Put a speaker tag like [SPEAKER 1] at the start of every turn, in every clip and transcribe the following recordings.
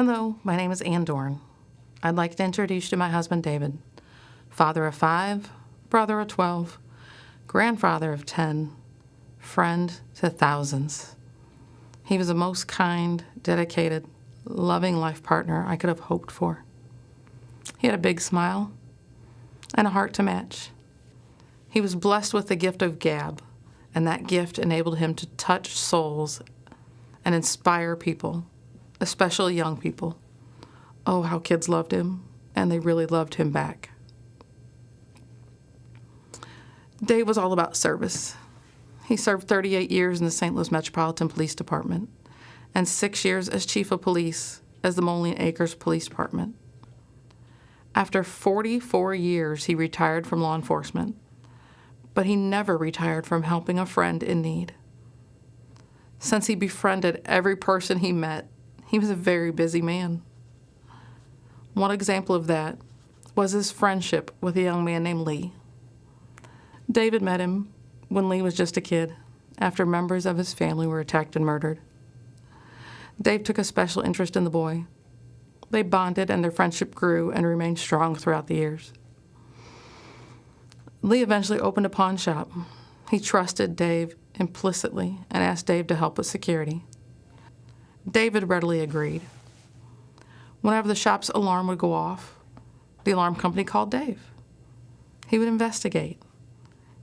[SPEAKER 1] Hello, my name is Dorn. I'd like to introduce you to my husband, David, father of 5, brother of 12, grandfather of 10, friend to thousands. He was the most kind, dedicated, loving life partner I could have hoped for. He had a big smile and a heart to match. He was blessed with the gift of gab, and that gift enabled him to touch souls and inspire people, especially young people. Oh, how kids loved him, and they really loved him back. Dave was all about service. He served 38 years in the St. Louis Metropolitan Police Department and 6 years as chief of police as the Moline Acres Police Department. After 44 years, he retired from law enforcement, but he never retired from helping a friend in need. Since he befriended every person he met, he was a very busy man. One example of that was his friendship with a young man named Lee. David met him when Lee was just a kid, after members of his family were attacked and murdered. Dave took a special interest in the boy. They bonded, and their friendship grew and remained strong throughout the years. Lee eventually opened a pawn shop. He trusted Dave implicitly and asked Dave to help with security. David readily agreed. Whenever the shop's alarm would go off, the alarm company called Dave. He would investigate.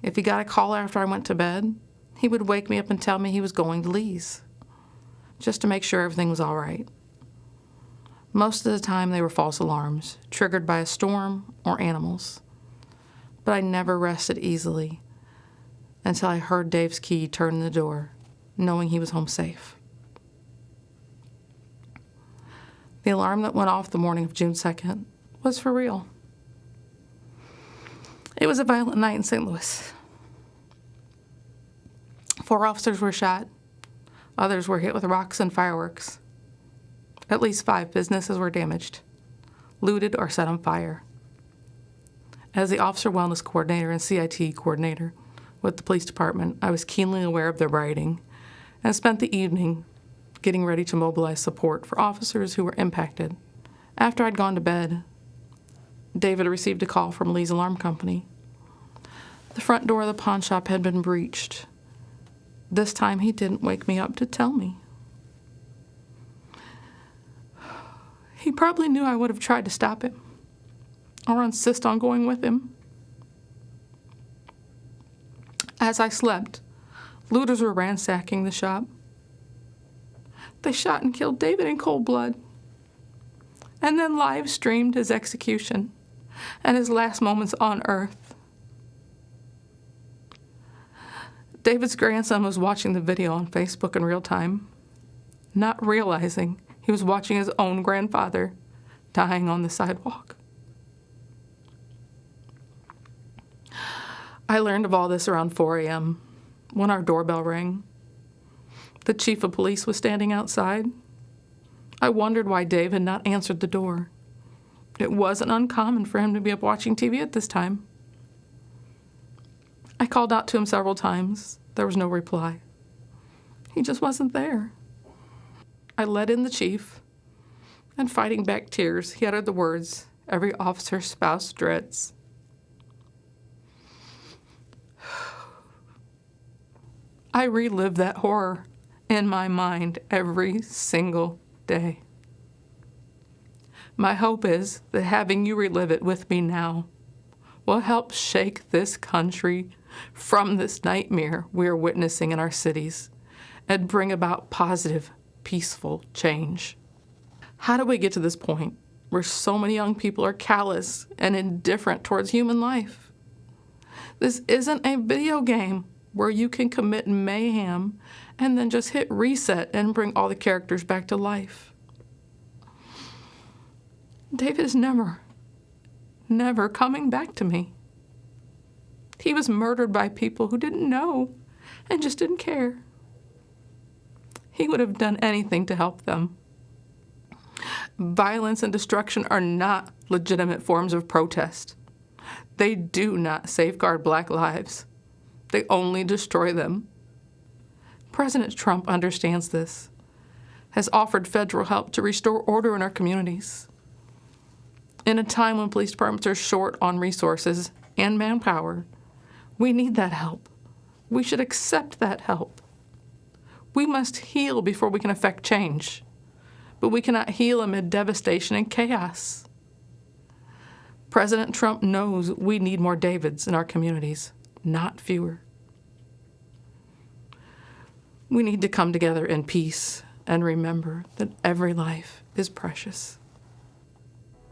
[SPEAKER 1] If he got a call after I went to bed, he would wake me up and tell me he was going to Lee's, just to make sure everything was all right. Most of the time they were false alarms, triggered by a storm or animals. But I never rested easily until I heard Dave's key turn in the door, knowing he was home safe. The alarm that went off the morning of June 2nd was for real. It was a violent night in St. Louis. 4 officers were shot. Others were hit with rocks and fireworks. At least 5 businesses were damaged, looted, or set on fire. As the Officer Wellness Coordinator and CIT Coordinator with the police department, I was keenly aware of the rioting and spent the evening getting ready to mobilize support for officers who were impacted. After I'd gone to bed, David received a call from Lee's alarm company. The front door of the pawn shop had been breached. This time he didn't wake me up to tell me. He probably knew I would have tried to stop him or insist on going with him. As I slept, looters were ransacking the shop. They shot and killed David in cold blood, and then live streamed his execution and his last moments on earth. David's grandson was watching the video on Facebook in real time, not realizing he was watching his own grandfather dying on the sidewalk. I learned of all this around 4 a.m. when our doorbell rang. The chief of police was standing outside. I wondered why Dave had not answered the door. It wasn't uncommon for him to be up watching TV at this time. I called out to him several times. There was no reply. He just wasn't there. I let in the chief, and fighting back tears, he uttered the words every officer's spouse dreads. I relive that horror in my mind every single day. My hope is that having you relive it with me now will help shake this country from this nightmare we are witnessing in our cities and bring about positive, peaceful change. How do we get to this point where so many young people are callous and indifferent towards human life? This isn't a video game where you can commit mayhem and then just hit reset and bring all the characters back to life. David is never coming back to me. He was murdered by people who didn't know and just didn't care. He would have done anything to help them. Violence and destruction are not legitimate forms of protest. They do not safeguard Black lives. They only destroy them. President Trump understands this. has offered federal help to restore order in our communities. In a time when police departments are short on resources and manpower, we need that help. We should accept that help. We must heal before we can effect change, but we cannot heal amid devastation and chaos. President Trump knows we need more Davids in our communities, not fewer. We need to come together in peace and remember that every life is precious.